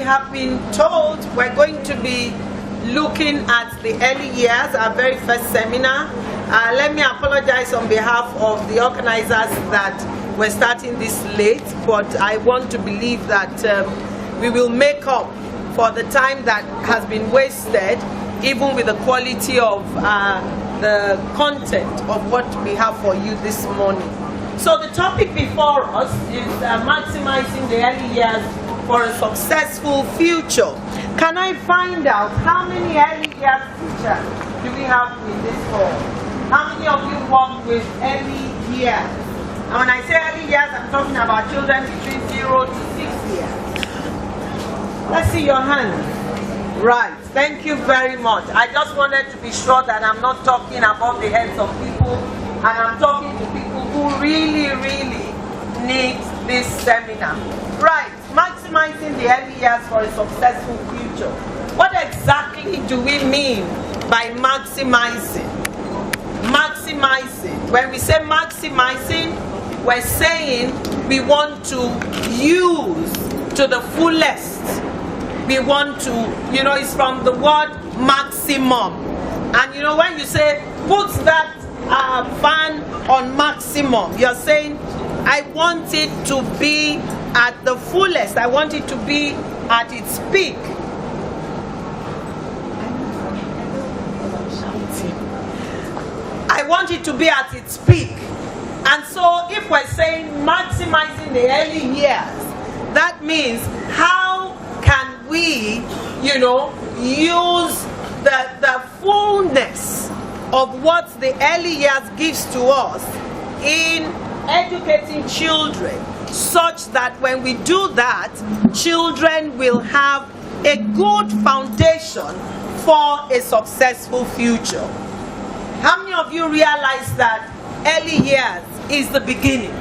have been told we're going to be looking at the early years, our very first seminar. Let me apologize on behalf of the organizers that we're starting this late, but I want to believe that we will make up for the time that has been wasted, even with the quality of the content of what we have for you this morning. So the topic before us is maximizing the early years for a successful future. Can I find out how many early years teachers do we have in this hall? How many of you work with early years? And when I say early years, I'm talking about children between 0 to 6 years. Let's see your hand. Right, thank you very much. I just wanted to be sure that I'm not talking above the heads of people, and I'm talking to people who really need this seminar. Right, maximizing the early years for a successful future. What exactly do we mean by maximizing? Maximizing. When we say maximizing, we're saying we want to use to the fullest. We want to, it's from the word maximum. And when you say, put that fan on maximum, you're saying, I want it to be at the fullest. I want it to be at its peak. I want it to be at its peak. And so if we're saying maximizing the early years, that means how can we, use the fullness of what the early years gives to us in educating children, such that when we do that, children will have a good foundation for a successful future. How many of you realize that early years is the beginning?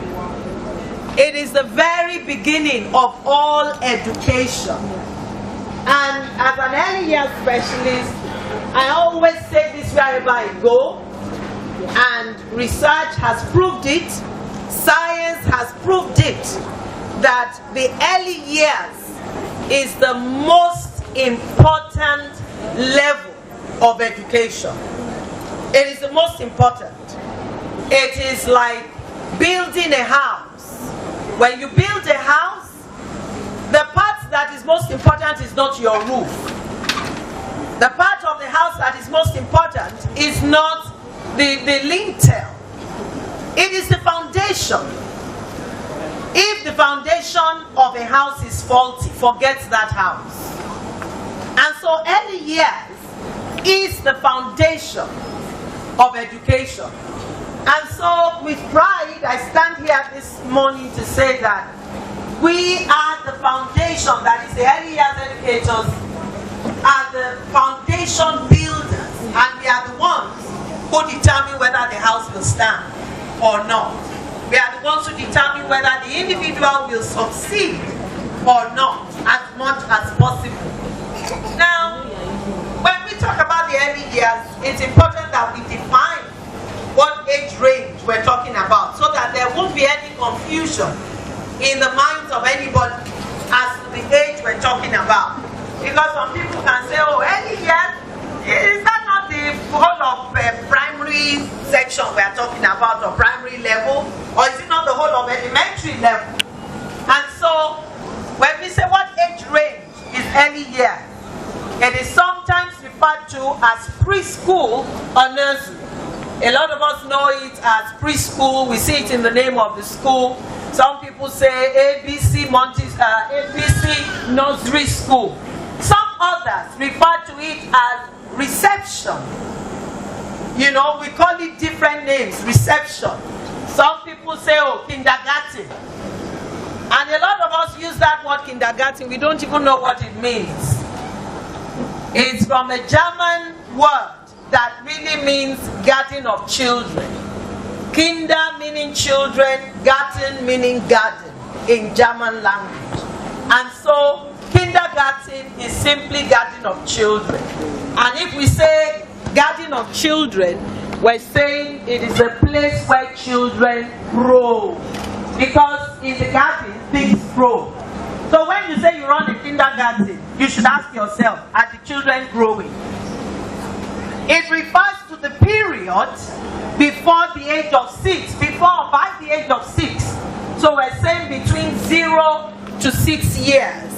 It is the very beginning of all education. And as an early years specialist, I always say this wherever I go, and research has proved it, science has proved it, that the early years is the most important level of education. It is the most important. It is like building a house. When you build a house, the part that is most important is not your roof. The part of the house that is most important is not the lintel. It is the foundation. If the foundation of a house is faulty, forget that house. And so early years is the foundation of education. And so with pride, I stand here this morning to say that we are the foundation, that is the early years educators, are the foundation builders, and we are the ones who determine whether the house will stand or not. We are the ones who determine whether the individual will succeed or not, as much as possible. Now, when we talk about the early years, it's important that we define what age range we're talking about, so that there won't be any confusion in the minds of anybody as to the age we're talking about. Because some people can say, oh, early years, is that not the whole of primary section we're talking about, or primary level? Or is it not the whole of elementary level? And so, when we say what age range is early years, it is sometimes referred to as preschool or nursery. A lot of us know it as preschool. We see it in the name of the school. Some people say ABC nursery school. Some others refer to it as reception. We call it different names, reception. Some people say, oh, kindergarten. And a lot of us use that word kindergarten. We don't even know what it means. It's from a German word that really means garden of children. Kinder meaning children, Garten meaning garden in German language. And so kindergarten is simply garden of children. And if we say garden of children, we're saying it is a place where children grow. Because in the garden, things grow. So when you say you run a kindergarten, you should ask yourself, are the children growing? It refers to the period before the age of 6, before or by the age of 6. So we're saying between 0 to 6 years.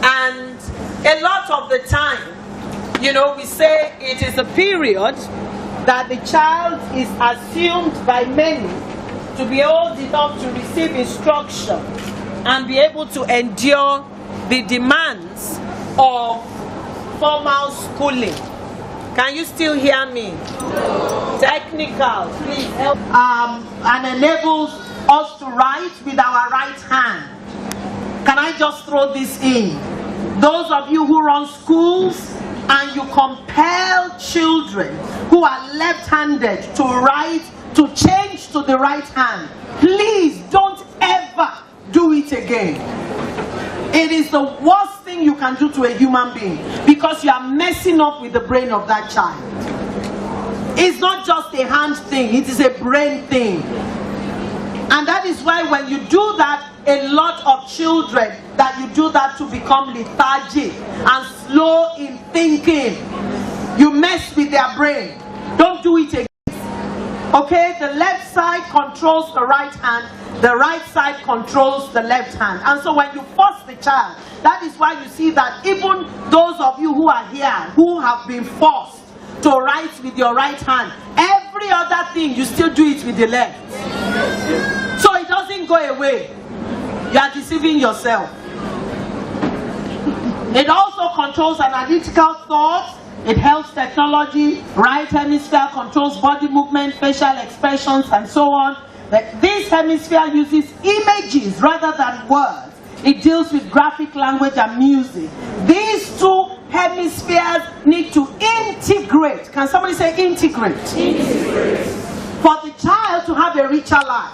And a lot of the time, you know, we say it is a period that the child is assumed by many to be old enough to receive instruction and be able to endure the demands of formal schooling. Can you still hear me? Technical, please help. And enables us to write with our right hand. Can I just throw this in? Those of you who run schools and you compel children who are left-handed to write, to change to the right hand, please don't ever do it again. It is the worst thing you can do to a human being because you are messing up with the brain of that child. It's not just a hand thing, it is a brain thing. And that is why when you do that, a lot of children that you do that to become lethargic and slow in thinking. You mess with their brain. Don't do it again. Okay, the left side controls the right hand, the right side controls the left hand. And so when you force the child, that is why you see that even those of you who are here, who have been forced to write with your right hand, every other thing you still do it with the left. So it doesn't go away. You are deceiving yourself. It also controls analytical thought. It helps technology. Right hemisphere controls body movement, facial expressions, and so on. This hemisphere uses images rather than words. It deals with graphic language and music. These two hemispheres need to integrate. Can somebody say integrate? Integrate. For the child to have a richer life.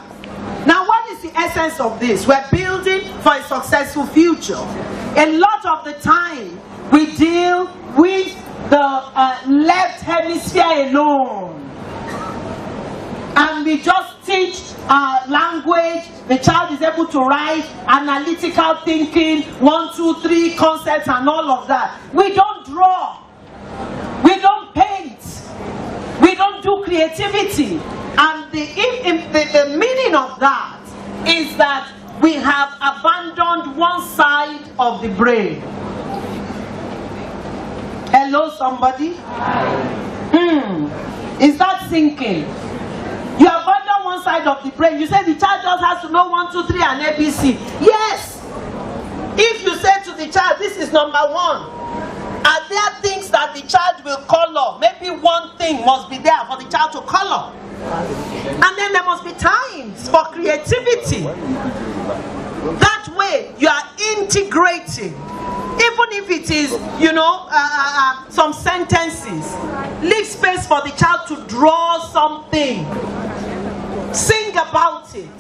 Now, what is the essence of this? We're building for a successful future. A lot of the time, we deal with the left hemisphere alone. And we just teach language. The child is able to write, analytical thinking, 1, 2, 3 concepts and all of that. We don't draw. We don't paint. We don't do creativity. And the meaning of that is that we have abandoned one side of the brain. Hello, somebody? Is that sinking? You abandon one side of the brain. You say the child just has to know 1, 2, 3 and ABC. Yes! If you say to the child, this is number 1, are there things that the child will color? Maybe one thing must be there for the child to color. And then there must be times for creativity. That way you are integrating. Even if it is, you know, some sentences. Leave space for the child to draw something. Sing about it.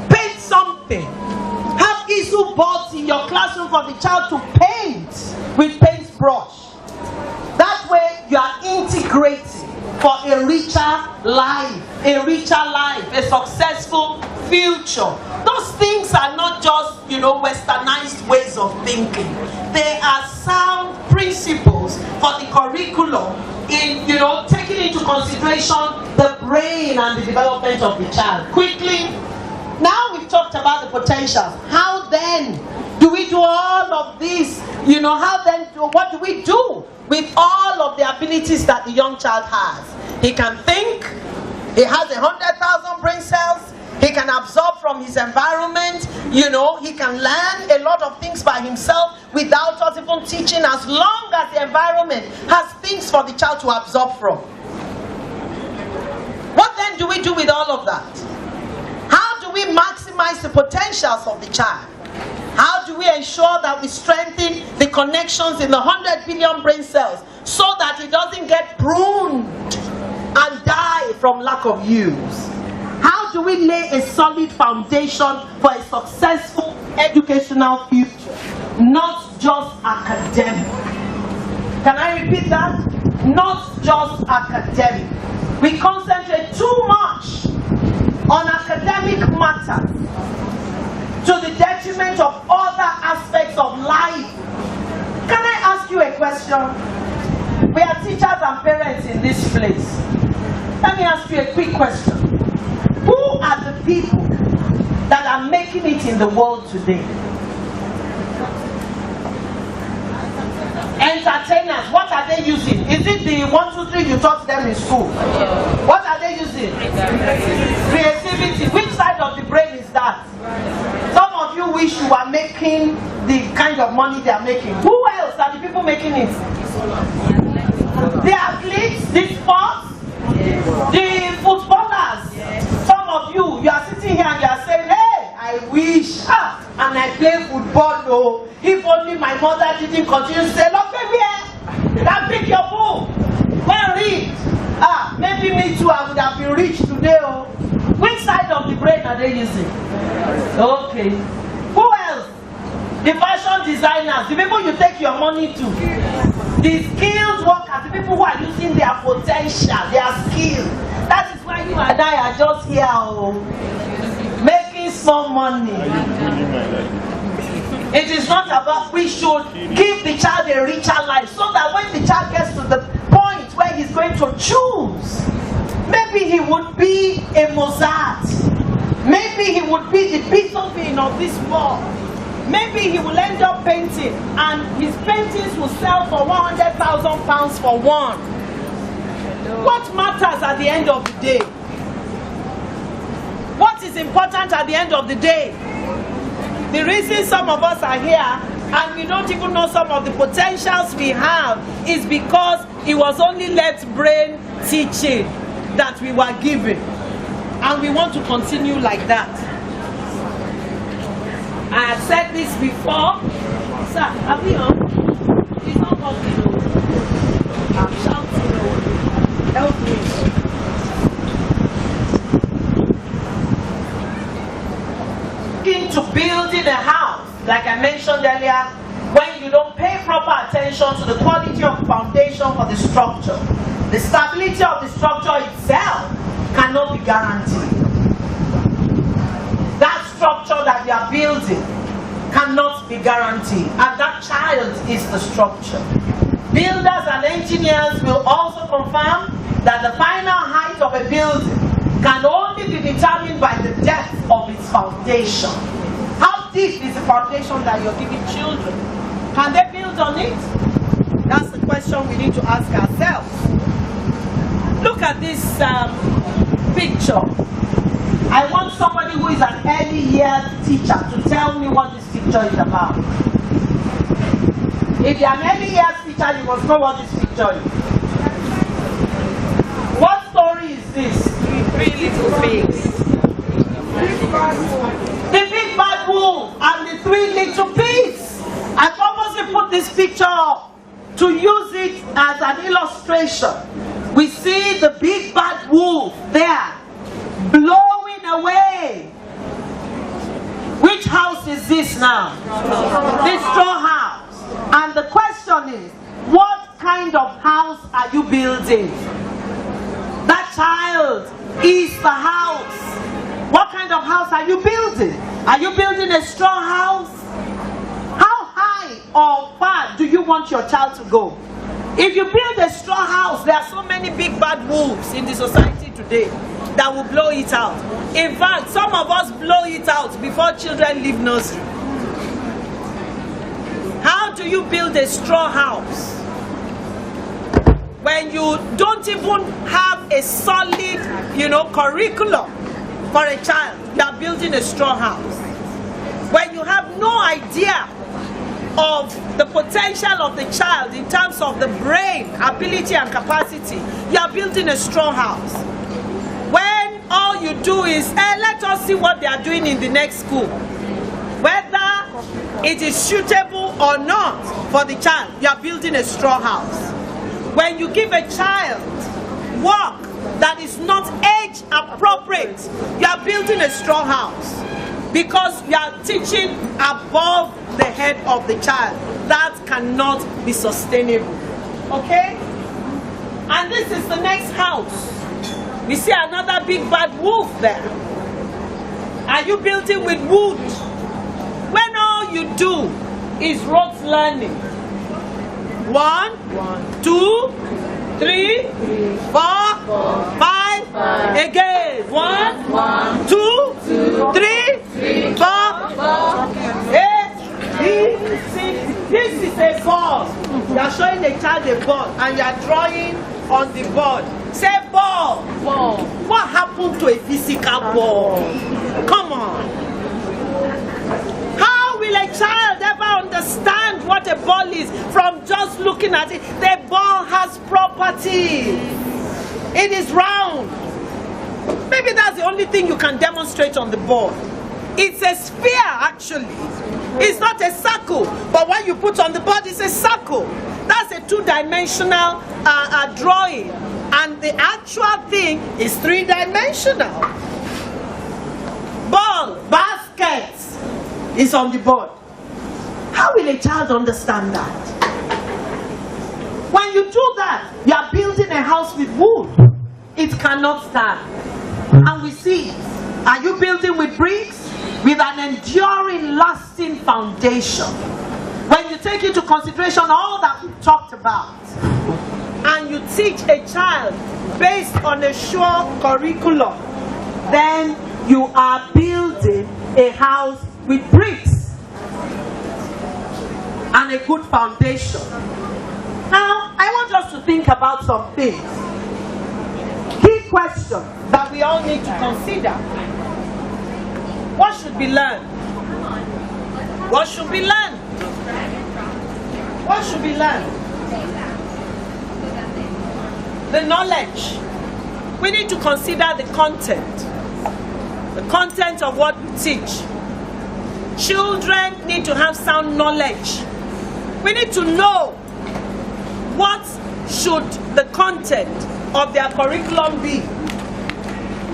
Paint something. Have issue boards in your classroom for the child to paint with paintbrush. That way you are integrating for a richer life, a successful future. Those things are not just, you know, westernized ways of thinking. They are sound principles for the curriculum in, you know, taking into consideration the brain and the development of the child. Quickly, now we've talked about the potential. How then do we do all of this? You know, what do we do with all of the abilities that the young child has? He can think, he has 100,000 brain cells, he can absorb from his environment, you know, he can learn a lot of things by himself without us even teaching, as long as the environment has things for the child to absorb from. What then do we do with all of that? How do we maximize the potentials of the child? How do we ensure that we strengthen the connections in the 100 billion brain cells so that it doesn't get pruned and die from lack of use? How do we lay a solid foundation for a successful educational future, not just academic? Can I repeat that? Not just academic. We concentrate too much on academic matters. to the detriment of other aspects of life. Can I ask you a question? We are teachers and parents in this place. Let me ask you a quick question. Who are the people that are making it in the world today? Entertainers, what are they using? Is it the 1, 2, 3 you taught them in school? What are they using? Creativity. Which side of the brain is that? Some of you wish you were making the kind of money they are making. Who else are the people making it? The athletes, the sports, the footballers. Some of you are sitting here and you are saying, hey, I wish, and I play football, no. If only my mother didn't continue to say, look, baby, that pick your book, go and read. Maybe me too, I would have been rich today. Oh. Which side of the brain are they using? Okay. Who else? The fashion designers, the people you take your money to. The skilled workers, the people who are using their potential, their skill. That is why you and I are just here, making small money. It is not about we should give the child a richer life so that when the child gets to the point where he's going to choose, maybe he would be a Mozart, maybe he would be the Beethoven of this world, maybe he will end up painting and his paintings will sell for £100,000 for one. What matters at the end of the day? What is important at the end of the day? The reason some of us are here and we don't even know some of the potentials we have is because it was only left brain teaching that we were given. And we want to continue like that. I have said this before. Sir, are we on? It's not working. I'm shouting. Help me. To building a house, like I mentioned earlier, when you don't pay proper attention to the quality of the foundation for the structure, the stability of the structure itself cannot be guaranteed. That structure that you are building cannot be guaranteed, and that child is the structure. Builders and engineers will also confirm that the final height of a building can only be determined by the depth of its foundation. How deep is the foundation that you're giving children? Can they build on it? That's the question we need to ask ourselves. Look at this picture. I want somebody who is an early years teacher to tell me what this picture is about. If you're an early years teacher, you must know what this picture is. What story is this? Three little pigs. The big bad wolf and the 3 little pigs. I purposely put this picture up to use it as an illustration. We see the big bad wolf there blowing away. Which house is this now? The straw house. And the question is, what kind of house are you building? That child is the house. What kind of house are you building? Are you building a straw house? How high or far do you want your child to go? If you build a straw house, there are so many big bad wolves in the society today that will blow it out. In fact, some of us blow it out before children leave nursery. How do you build a straw house when you don't even have a solid, curriculum for a child? You are building a straw house. When you have no idea of the potential of the child in terms of the brain, ability and capacity, you are building a straw house. When all you do is, let us see what they are doing in the next school. Whether it is suitable or not for the child, you are building a straw house. When you give a child work that is not age appropriate, you are building a straw house because you are teaching above the head of the child. That cannot be sustainable. Okay? And this is the next house. We see another big bad wolf there. Are you building with wood you do is rote learning. 1, 2, 3, 4, 5. Again. 1, 2, 3, 4, 8, 6. This is a ball. You are showing a child a ball and you are drawing on the board. Say ball. Ball. What happened to a physical ball? Come on. How will a child ever understand what a ball is from just looking at it? The ball has properties. It is round. Maybe that's the only thing you can demonstrate on the board. It's a sphere, actually. It's not a circle, but when you put on the board, it's a circle. That's a two-dimensional drawing, and the actual thing is three-dimensional. Ball, basket is on the board. How will a child understand that? When you do that, you are building a house with wood. It cannot stand. And we see it. Are you building with bricks? With an enduring, lasting foundation. When you take into consideration all that we've talked about, and you teach a child based on a sure curriculum, then you are building a house with bricks and a good foundation. Now, I want us to think about some things. Key question that we all need to consider. What should be learned? What should be learned? What should be learned? The knowledge. We need to consider the content. The content of what we teach. Children need to have sound knowledge. We need to know what should the content of their curriculum be.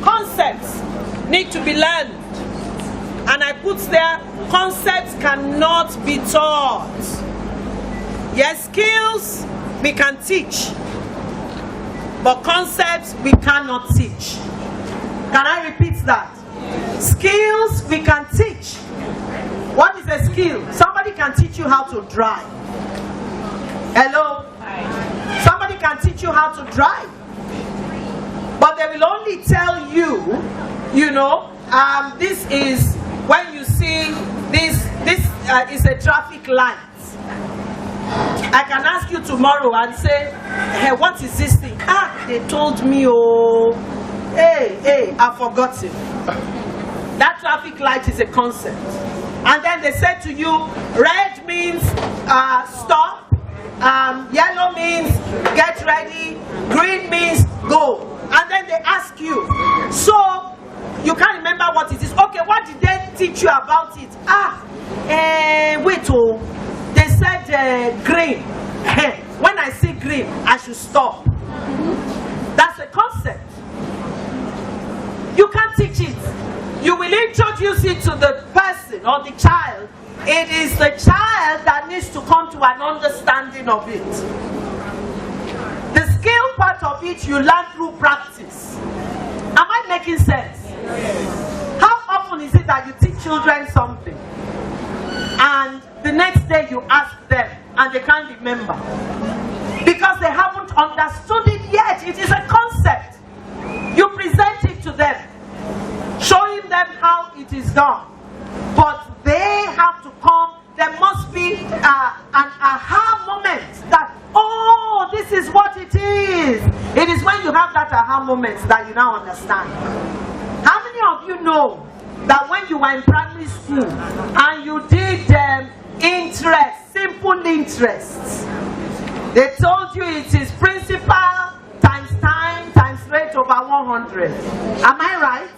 Concepts need to be learned. And I put there, concepts cannot be taught. Yes, skills we can teach, but concepts we cannot teach. Can I repeat that? Skills we can teach. What is a skill? Somebody can teach you how to drive. Hello? Somebody can teach you how to drive. But they will only tell you, this is, when you see this is a traffic light. I can ask you tomorrow and say, hey, what is this thing? They told me, I've forgotten. That traffic light is a concept. And then they said to you, red means stop, yellow means get ready, green means go. And then they ask you, so you can't remember what it is. Okay, what did they teach you about it? They said green. When I see green, I should stop. That's a concept. You can't teach it. You will introduce it to the person or the child. It is the child that needs to come to an understanding of it. The skill part of it you learn through practice. Am I making sense? How often is it that you teach children something and the next day you ask them and they can't remember? Because they haven't understood it yet. It is a concept. You present it to them, showing them how it is done. But they have to come, there must be an aha moment that, oh, this is what it is. It is when you have that aha moment that you now understand. How many of you know that when you were in primary school and you did simple interests, they told you it is principal times time times rate over 100. Am I right?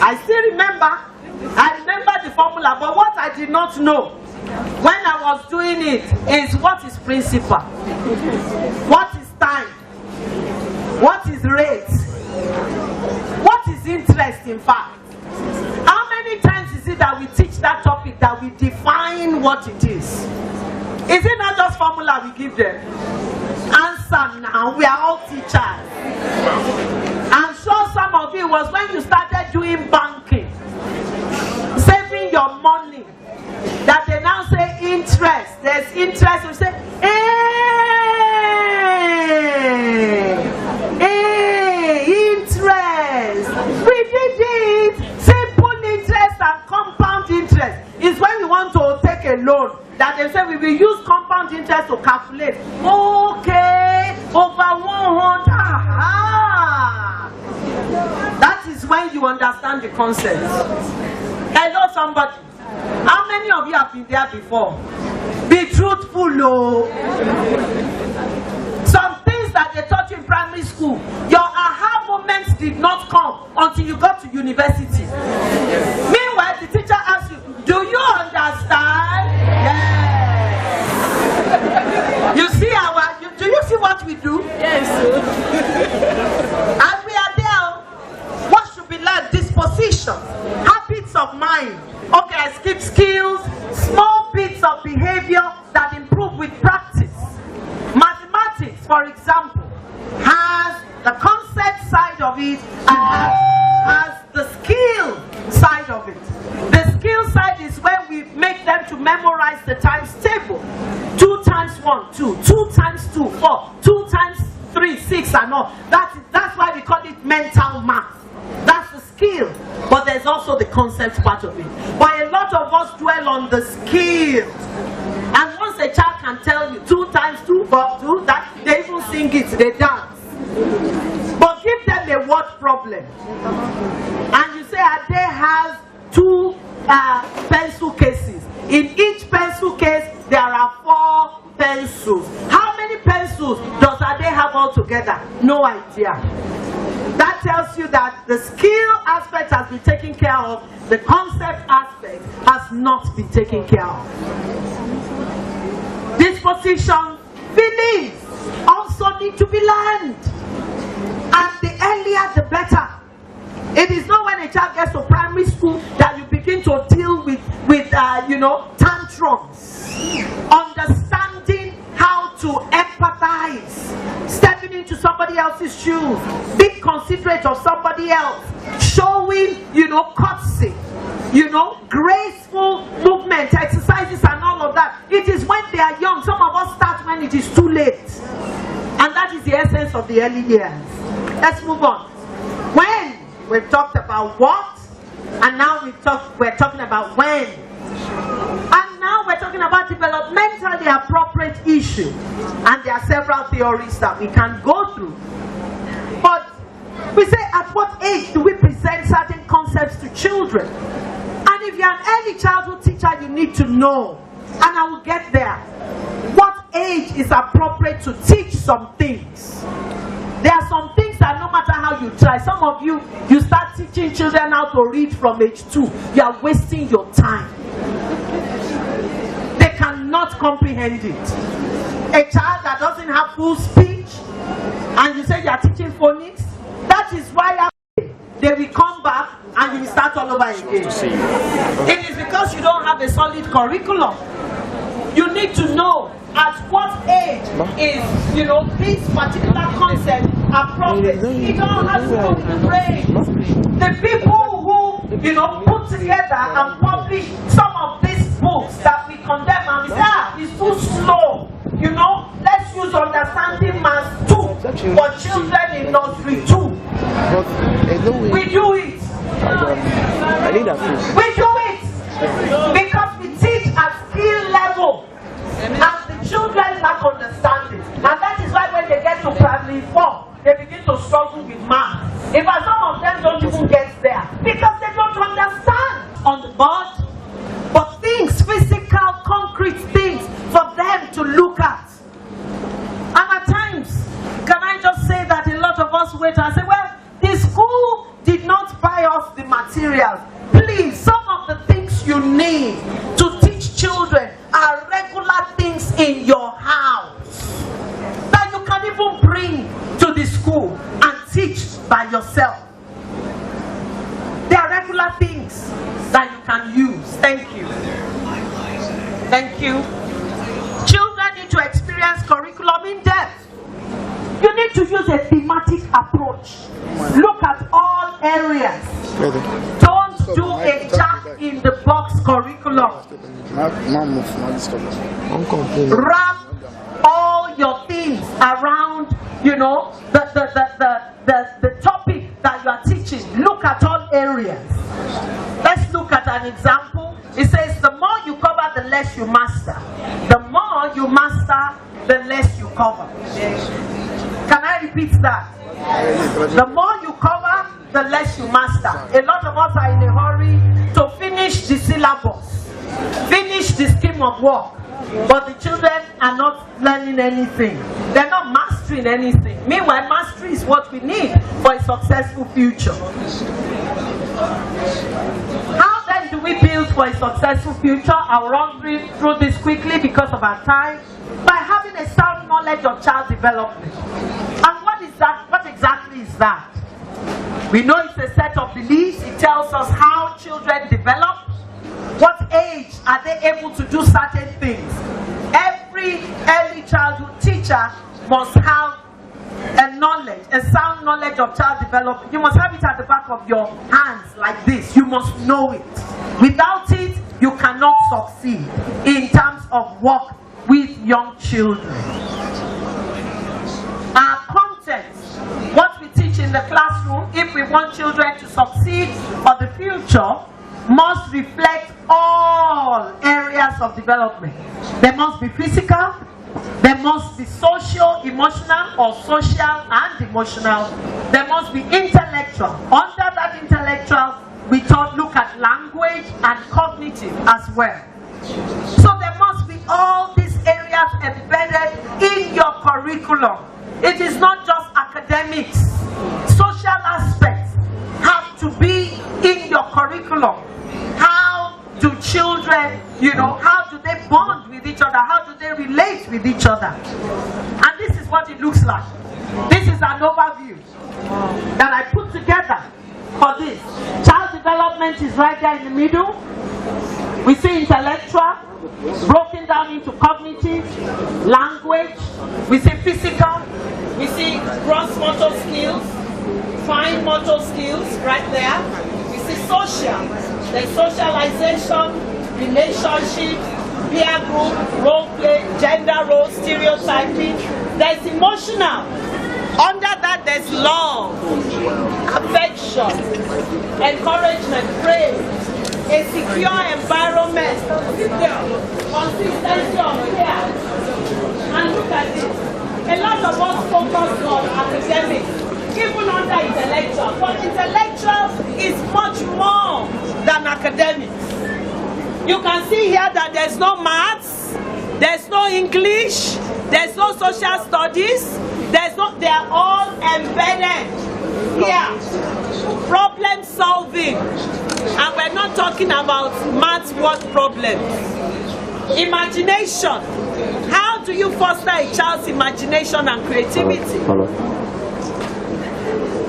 I still remember. I remember the formula, but what I did not know when I was doing it is what is principal, what is time, what is rate, what is interest in fact. How many times is it that we teach that topic that we define what it is? Is it not just formula we give them? Answer now, we are all teachers. I'm sure some of you was when you started doing banking, saving your money that they now say interest. There's interest. We say, interest. We did it. Simple interest and compound interest is when we want to take a loan. That they say we will use compound interest to calculate. Okay, over 100. That is when you understand the concept. Hello, somebody. How many of you have been there before? Be truthful, oh. Some things that they taught you in primary school, your aha moments did not come until you got to university. Meanwhile, the teacher asks you, do you understand? Yes. You see do you see what we do? Yes. And we are there. What should be learned? Disposition, habits of mind. Okay, I skip skills, small bits of behavior that improve with practice. Mathematics, for example, has the concept side of it and has the skill side of it. The skill side is when we make them to memorize the times table. 2 times 1, 2. 2 times 2, 4. 2 times 3, 6 and all. That's why we call it mental math. That's the skill. But there's also the concept part of it. But a lot of us dwell on the skill. And once a child can tell you 2 times 2, 4, 2, that they even sing it, they dance. But give them a word problem. And you say, Ade has 2 pencil cases. In each pencil case, there are 4 pencils. How many pencils does Ade have altogether? No idea. That tells you that the skill aspect has been taken care of, the concept aspect has not been taken care of. Disposition, feelings also need to be learned. And the earlier the better. It is not when a child gets to primary school that you begin to deal with tantrums. Understanding how to empathize, stepping into somebody else's shoes, being considerate of somebody else, showing, courtesy, graceful movement, exercises and all of that. It is when they are young. Some of us start when it is too late. And that is the essence of the early years. Let's move on. When we've talked about what, and now we're talking about when. And now we're talking about developmentally appropriate issue. And there are several theories that we can go through. But we say, at what age do we present certain concepts to children? And if you're an early childhood teacher, you need to know. And I will get there. What age is appropriate to teach some things? There are some things that no matter how you try, some of you start teaching children how to read from age 2. You are wasting your time. They cannot comprehend it. A child that doesn't have full speech, and you say you are teaching phonics, that is why they will come back and you will start all over again. It is because you don't have a solid curriculum. You need to know at what age is, this particular concept appropriate. It all has to do with the brain. The people who, put together and publish some of these books that we condemn and we say, it's too slow. Let's use understanding math 2 for children in nursery 2. We do it. I need a fish. We do it because we teach at skill level. And the children lack understanding. And that is why when they get to primary 4, they begin to struggle with math. In fact, some of them don't even get there because they don't understand on the board. But things, physical, concrete things for them to look at. And at times, can I just say that a lot of us wait and say, well, the school did not buy us the materials. Please, some of the things you need to teach children are regular things in your house that you can even bring to the school and teach by yourself. They are regular things that you can use. Thank you. Thank you. Children need to experience curriculum in depth. You need to use a thematic approach. Look at all areas. Don't do a Jack-in-the-box curriculum. Wrap all your things around, you know, the topic that you are teaching. Look at all areas. Let's look at an example. It says the more you cover, the less you master. The more you master, the less you cover. Can I repeat that? The more you cover, the less you master. A lot of us are in a hurry to finish the syllabus, finish the scheme of work, but the children are not learning anything. They're not mastering anything. Meanwhile, mastery is what we need for a successful future. How then do we build for a successful future? I'll run through this quickly because of our time. By having a sound knowledge of child development. And what is that? What exactly is that? We know it's a set of beliefs. It tells us how children develop. What age are they able to do certain things? Every early childhood teacher must have a knowledge, a sound knowledge of child development. You must have it at the back of your hands like this. You must know it. Without it, you cannot succeed in terms of work with young children. Our content, what we teach in the classroom, if we want children to succeed for the future, must reflect all areas of development. They must be physical, they must be social, emotional, or social and emotional. They must be intellectual. Under that intellectual, we look at language and cognitive as well. So there must be all these areas embedded in your curriculum. It is not just academics. Social aspects have to be in your curriculum. How do children, you know, how do they bond with each other? How do they relate with each other? And this is what it looks like. This is an overview that I put together for this. Child development is right there in the middle. We see intellectual, broken down into cognitive, language. We see physical. We see gross motor skills, fine motor skills right there. We see social. There's socialization, relationships, peer group, role play, gender role, stereotyping. There's emotional. Under that, there's love, affection, encouragement, praise, a secure environment, consistency of care. And look at this. A lot of us focus on academics, even under intellectual. But intellectual is much more than academics. You can see here that there's no maths, there's no English, there's no social studies, they are all embedded here. Problem solving. And we're not talking about maths word problems. Imagination. How do you foster a child's imagination and creativity? Hello.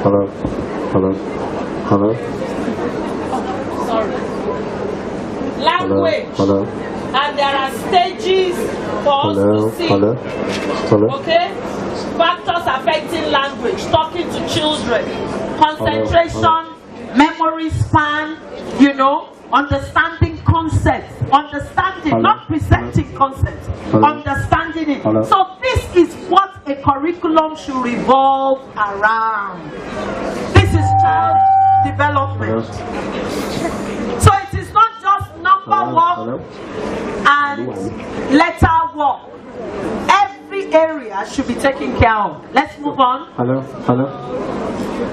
Hello. Hello. Hello. Sorry. Language. Hello. And there are stages for us to see. Hello. Hello. Okay? Factors affecting language, talking to children, concentration, memory span, you know, understanding concepts, not presenting concepts, understanding it. So this is what a curriculum should revolve around. This is child development. So it is not just number work and letter work. Every area should be taken care of. Let's move on. Hello.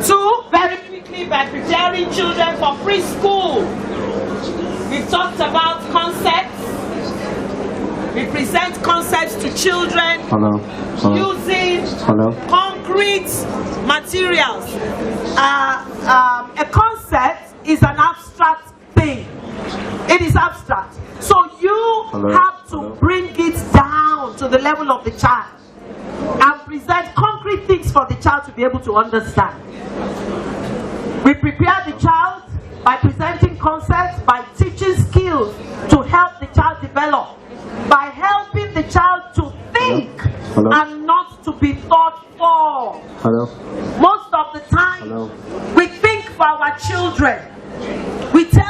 2, very quickly, by preparing children for preschool. We've talked about concepts. We present concepts to children using concrete materials. A concept is an abstract thing. It is abstract. So you have to bring it down to the level of the child and present concrete things for the child to be able to understand. We prepare the child by presenting concepts, by teaching skills to help the child develop, by helping the child to think and not to be thought for. Most of the time, we think for our children. We take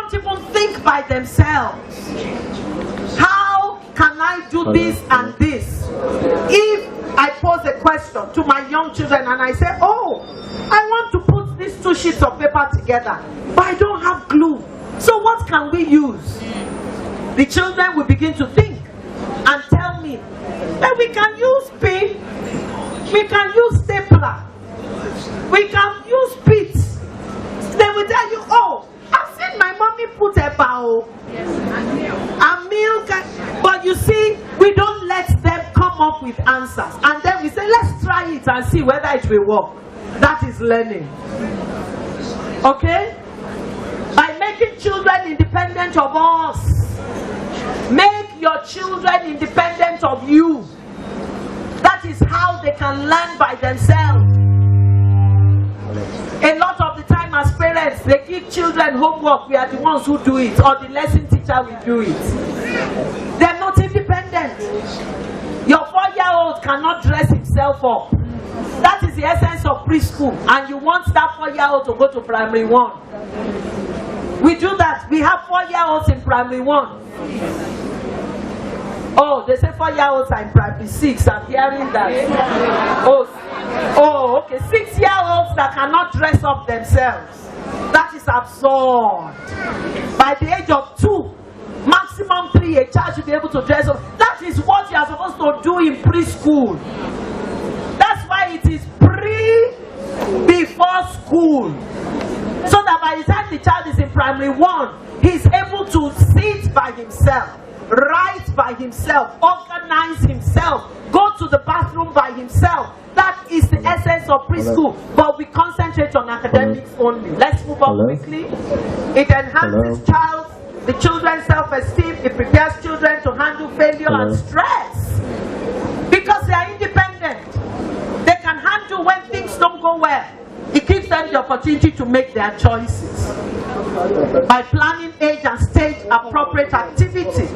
don't even think by themselves. How can I do this and this? If I pose a question to my young children and I say, oh, I want to put these 2 sheets of paper together, but I don't have glue. So what can we use? The children will begin to think and tell me that we can use pin, we can use stapler, we can use pits. They will tell you, oh, I've seen my mommy put a bow, a milk, but you see, we don't let them come up with answers. And then we say, let's try it and see whether it will work. That is learning. Okay? By making children independent of us. Make your children independent of you. That is how they can learn by themselves. A lot of the time as parents, they give children homework, we are the ones who do it, or the lesson teacher will do it. They're not independent. Your 4-year-old cannot dress himself up. That is the essence of preschool, and you want that 4-year-old to go to primary 1. We do that. We have 4-year-olds in primary 1. Oh, they say 4-year-olds are in primary 6. I'm hearing that. Oh, okay. 6-year-olds that cannot dress up themselves. That is absurd. By the age of 2, maximum 3, a child should be able to dress up. That is what you are supposed to do in preschool. That's why it is before school. So that by the time the child is in primary 1, he is able to sit by himself, write by himself, organize himself, go to the bathroom by himself. That is the essence of preschool. But we concentrate on academics only. Let's move on quickly. It enhances the children's self-esteem. It prepares children to handle failure and stress. Because they are independent. They can handle when things don't go well. It gives them the opportunity to make their choices. By planning age and stage appropriate activity.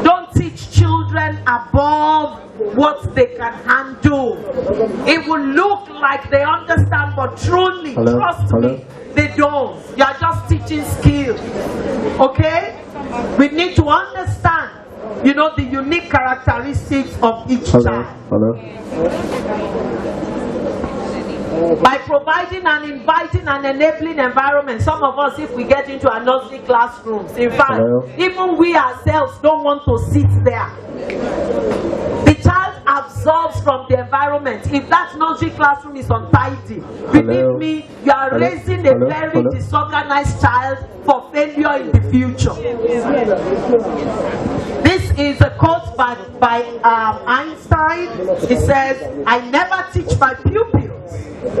Don't teach children above what they can handle. It will look like they understand, but truly, trust me, they don't. You are just teaching skills. Okay? We need to understand, the unique characteristics of each child. By providing and inviting an enabling environment. Some of us, if we get into our nursery classrooms, in fact, even we ourselves don't want to sit there. The child absorbs from the environment. If that nursery classroom is untidy, believe me, you are raising a very disorganized child for failure in the future. This is a quote by Einstein. He says, I never teach my pupils.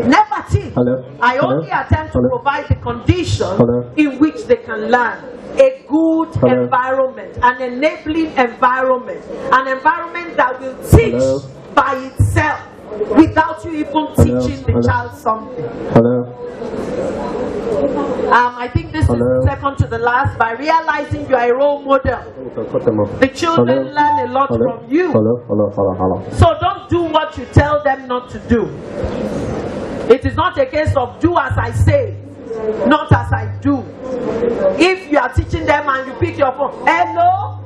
Never teach. I only attempt to provide the conditions in which they can learn. A good environment, an enabling environment, an environment that will teach by itself without you even teaching the child something. I think this is second to the last. By realizing you are a role model, the children learn a lot from you. So don't do what you tell them not to do. It is not a case of do as I say, not as I do. If you are teaching them and you pick your phone, hello,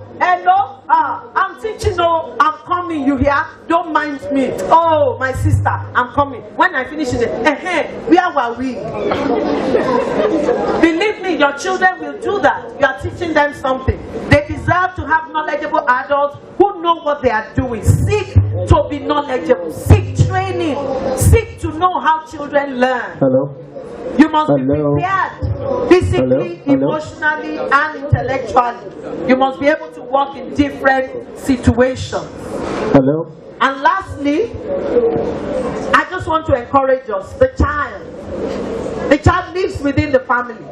I'm teaching, I'm coming, you hear? Don't mind me. Oh, my sister, I'm coming. When I finish it, where were we? Believe me, your children will do that. You are teaching them something. They deserve to have knowledgeable adults who know what they are doing. Seek to be knowledgeable. Seek training. Seek to know how children learn. You must be prepared physically, emotionally, and intellectually. You must be able to work in different situations. And lastly, I just want to encourage us. The child lives within the family.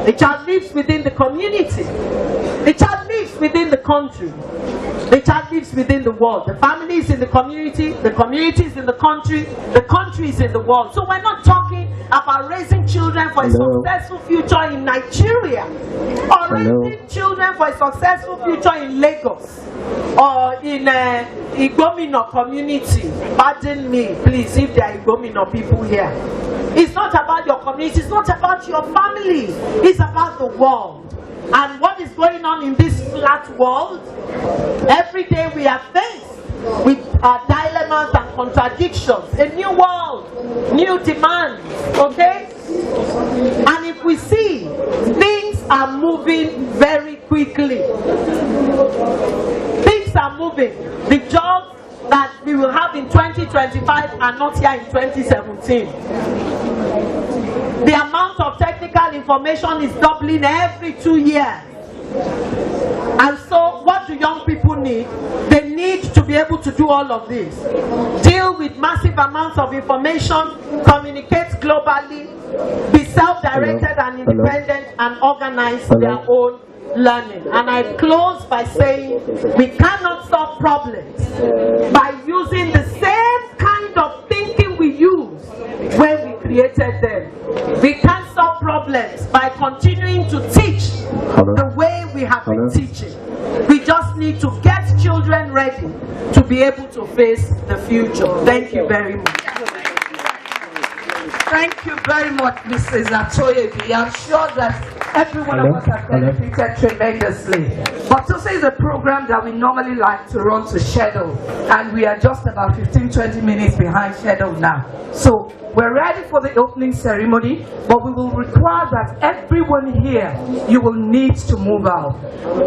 The child lives within the community. The child lives within the country. The child lives within the world. The family is in the community is in the country is in the world. So we're not talking about raising children for a successful future in Nigeria, or raising children for a successful future in Lagos, or in Igomino community. Pardon me, please, if there are Igomino people here. It's not about your community, it's not about your family, it's about the world. And what is going on in this flat world? Every day we are faced with dilemmas and contradictions. A new world, new demands, okay? And if we see things are moving very quickly, things are moving. The jobs that we will have in 2025 are not here in 2017. The amount of technical information is doubling every 2 years. And so what do young people need? They need to be able to do all of this. Deal with massive amounts of information, communicate globally, be self-directed and independent, and organize their own learning. And I close by saying we cannot solve problems by using the same kind of thinking we used when we created them. We can't solve problems by continuing to teach the way we have been teaching. We just need to get children ready to be able to face the future. Thank you very much. Thank you very much, Mrs. ATOYEBI. I'm sure that every one of us has benefited tremendously. But TOSSE is a program that we normally like to run to schedule, and we are just about 15-20 minutes behind schedule now. So we're ready for the opening ceremony, but we will require that everyone here, you will need to move out.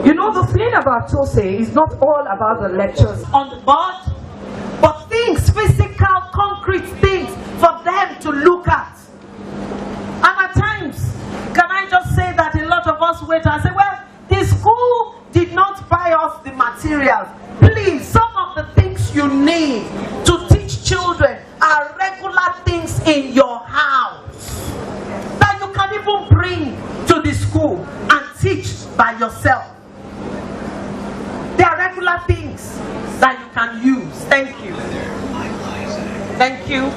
You know, the thing about TOSSE is not all about the lectures on the board, but things, physical, concrete things for them to look at. And at times, can I just say that a lot of us wait and say, well, the school did not buy us the materials. Please, some of the things you need to teach children are regular things in your house that you can even bring to the school and teach by yourself. They are regular things that you can use. Thank you. Thank you.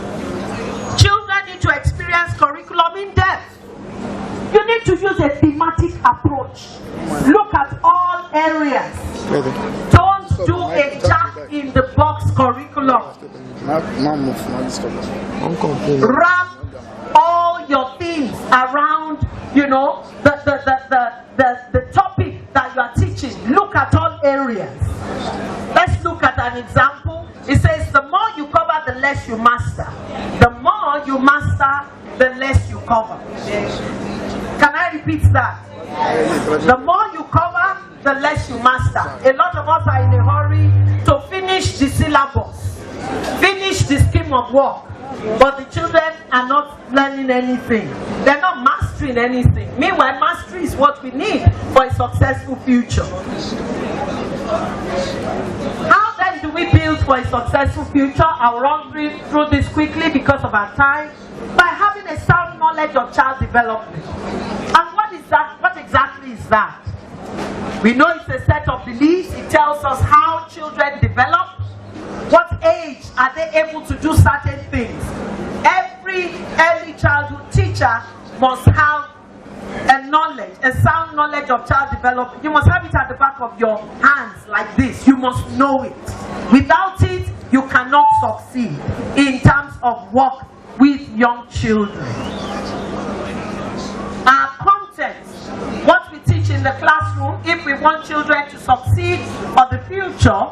Children need to experience curriculum in depth. You need to use a thematic approach. Look at all areas. Don't do a jack-in-the-box curriculum. Wrap all your things around, you know, the topic that you are teaching. Look at all areas. Let's look at an example. It says the more you cover, the less you master. The more you master, the less you cover. Can I repeat that? The more you cover, the less you master. A lot of us are in a hurry to finish the syllabus, finish the scheme of work, but the children are not learning anything. They're not mastering anything. Meanwhile, mastery is what we need for a successful future. How then do we build for a successful future? I'll run through this quickly because of our time. By having a sound knowledge of child development. And what is that? What exactly is that? We know it's a set of beliefs. It tells us how children develop. What age are they able to do certain things? Every early childhood teacher must have a knowledge, a sound knowledge of child development. You must have it at the back of your hands like this. You must know it. Without it, you cannot succeed in terms of work with young children. Our content, what we teach in the classroom, if we want children to succeed for the future,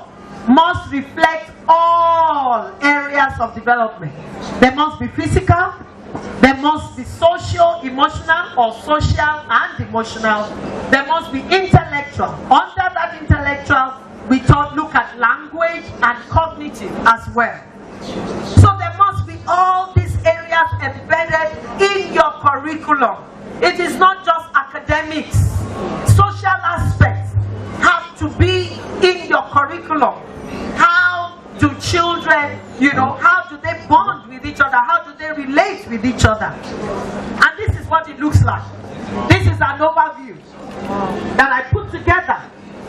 must reflect all areas of development. They must be physical, they must be social, emotional, or social and emotional. They must be intellectual. Under that intellectual, we look at language and cognitive as well. So there must be all these areas embedded in your curriculum. It is not just academics. Social aspects have to be in your curriculum. How do children, you know, how do they bond with each other? How do they relate with each other? And this is what it looks like. This is an overview that I put together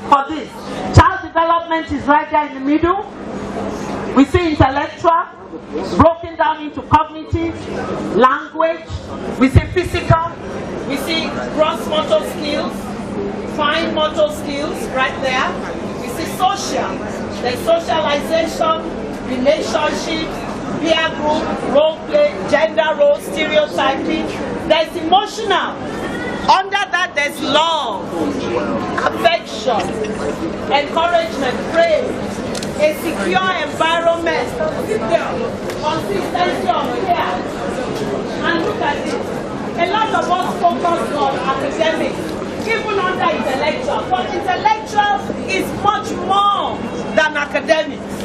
for this. Child development is right there in the middle. We see intellectual, broken down into cognitive, language. We see physical. We see gross motor skills, fine motor skills right there. We see social. There's socialization, relationships, peer group, role play, gender role, stereotyping. There's emotional. Under that that there's love, affection, encouragement, praise, a secure environment, consistency on here. And look at it. A lot of us focus on academics, even under intellectual. But intellectual is much more than academics.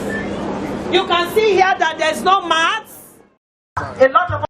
You can see here that there's no maths. A lot of